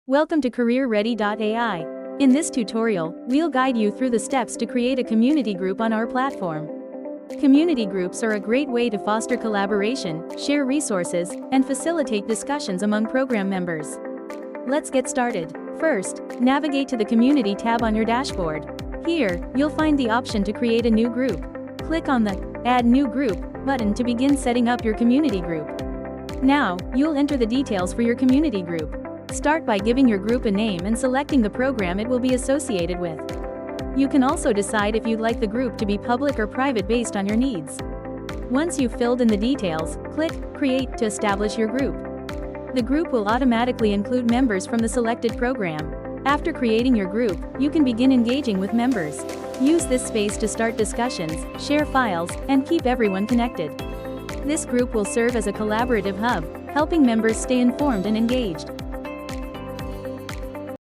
Welcome to Career Ready.ai. In this tutorial, we'll guide you through the steps to create a community group on our platform. Community groups are a great way to foster collaboration, share resources, and facilitate discussions among program members. Let's get started. First, navigate to the Community tab on your dashboard. Here, you'll find the option to create a new group. Click on the Add New Group button to begin setting up your community group. Now, you'll enter the details for your community group. Start by giving your group a name and selecting the program it will be associated with. You can also decide if you'd like the group to be public or private based on your needs. Once you've filled in the details, click Create to establish your group. The group will automatically include members from the selected program. After creating your group, you can begin engaging with members. Use this space to start discussions, share files, and keep everyone connected. This group will serve as a collaborative hub, helping members stay informed and engaged.